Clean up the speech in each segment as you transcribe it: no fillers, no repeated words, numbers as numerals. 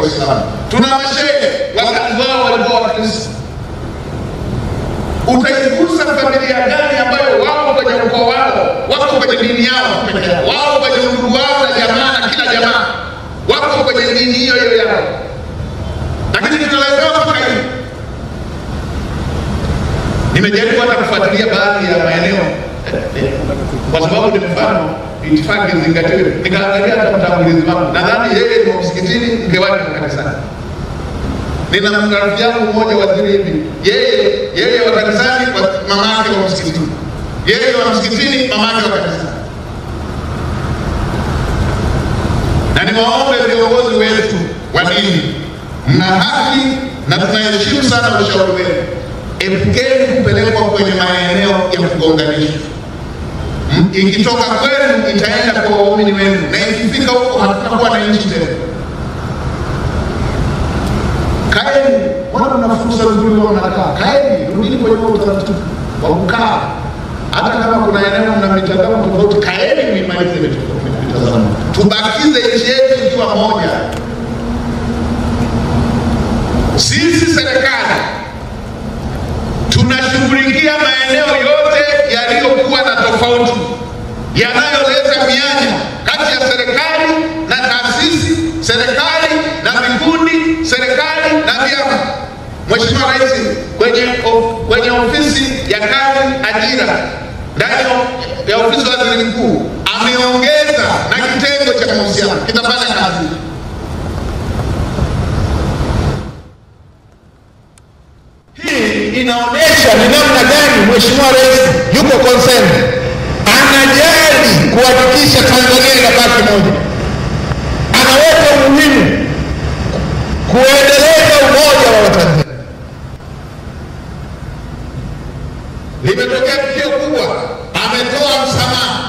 Waislamu. Tuna mashehe wakati wao walikuwa Wakristo. Utaikusa familia gani ambayo wao kwenye ukoo wao, wako kwenye dini yao pekee yao, wao kwenye ndugu wao na jamaa na kila jamaa wako kwenye dini hiyo hiyo yao, lakini tunaletewa mpaka hivi. Nimejaribu hata kufuatilia baadhi ya maeneo kwa sababu ni mfano itifaki zingatiwe. Nikaangalia hata mtangulizi wangu, nadhani yeye ni msikitini, mke wake ni kanisani. Nina rafiki yangu mmoja waziri hivi, yeye wa kanisani, mama yake wa msikitini. Yeye wa msikitini, mama yake wa kanisani. Na niwaombe viongozi wetu wa dini, mna haki na tunaheshimu sana ushauri wenu. Epukeni kupelekwa kwenye maeneo ya kugonganisha. Ikitoka kwenu itaenda kwa waumini wenu, na ikifika huko hatutakuwa na nchi tena. Kaeni, wana mna fursa nzuri wao mnakaa. Kaeni, rudini kwenye utaratibu wa kukaa. Hata kama kuna eneo mna mitazamo tofauti, kaeni muimalize mitazamo. Tubakize nchi yetu ikiwa moja. Sisi serikali tunashughulikia maeneo yote yaliyokuwa na tofauti, yanayoleta mianya kati ya serikali na taasisi, serikali na vikundi, serikali na vyama. Mheshimiwa Rais kwenye ofisi ya kazi ajira ndani ya ofisi ya waziri mkuu ameongeza na kitengo cha mahusiano kitafanya kazi. Hii inaonesha ni namna gani Mheshimiwa Rais yuko concerned, anajali kuhakikisha Tanzania inabaki moja, anaweka umuhimu kuendeleza umoja wa Watanzania. Limetokea tukio kubwa, ametoa msamaha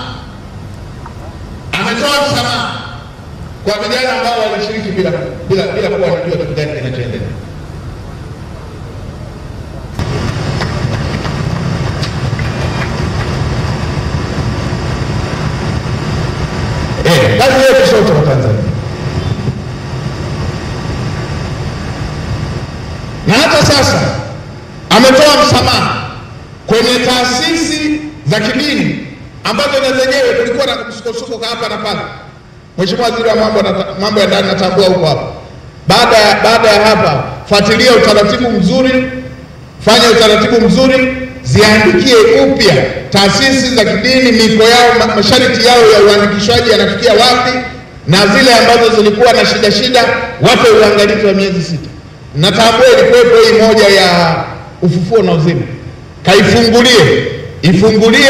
kwa vijana ambao walishiriki bila kuwa wanajua kitu gani kinachoendelea. Kazi yetu sote wa Tanzania. Na hata sasa ametoa msamaha kwenye taasisi za kidini ambazo na zenyewe kulikuwa na msukosuko hapa na pale. Mheshimiwa Waziri wa mambo ya ndani natambua huko hapa. Baada ya hapa, fuatilia utaratibu mzuri, fanya utaratibu mzuri, ziandikie upya taasisi za kidini, miko yao, masharti yao ya uandikishwaji yanafikia wapi, na zile ambazo zilikuwa na shida wape uangalizi wa miezi 6. Natambua ilikuwepo hii moja ya ufufuo na uzima. Ifungulie,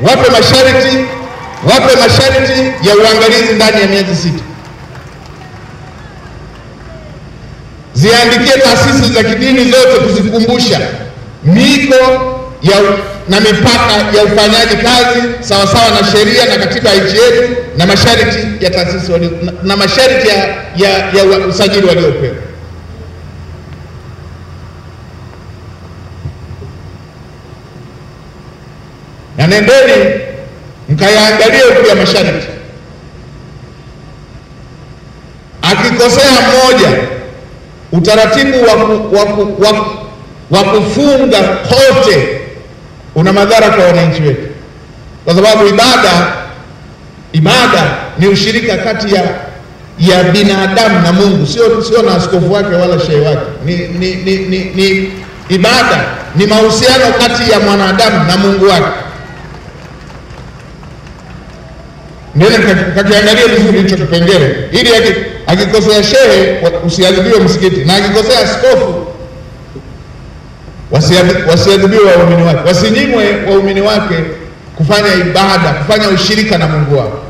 wape masharti ya uangalizi ndani ya miezi 6. Ziandikie taasisi za kidini zote kuzikumbusha miko na mipaka ya ufanyaji kazi sawa sawa na sheria na katiba ya nchi yetu, na masharti ya taasisi na masharti ya usajili waliopewa. Na nendeni mkayaangalie upya masharti. Akikosea mmoja, utaratibu wa kufunga kote una madhara kwa wananchi wetu, kwa sababu ibada ni ushirika kati ya binadamu na Mungu, sio na askofu wake wala shehe wake. Ni ibada, ni mahusiano kati ya mwanadamu na Mungu wake. Ndio kakiangalia vizuri hicho kipengele, ili akikosea shehe usiadhibiwe msikiti, na akikosea askofu wasiadhibiwe waumini wake, wasinyimwe waumini wake kufanya ibada, kufanya ushirika na Mungu wao.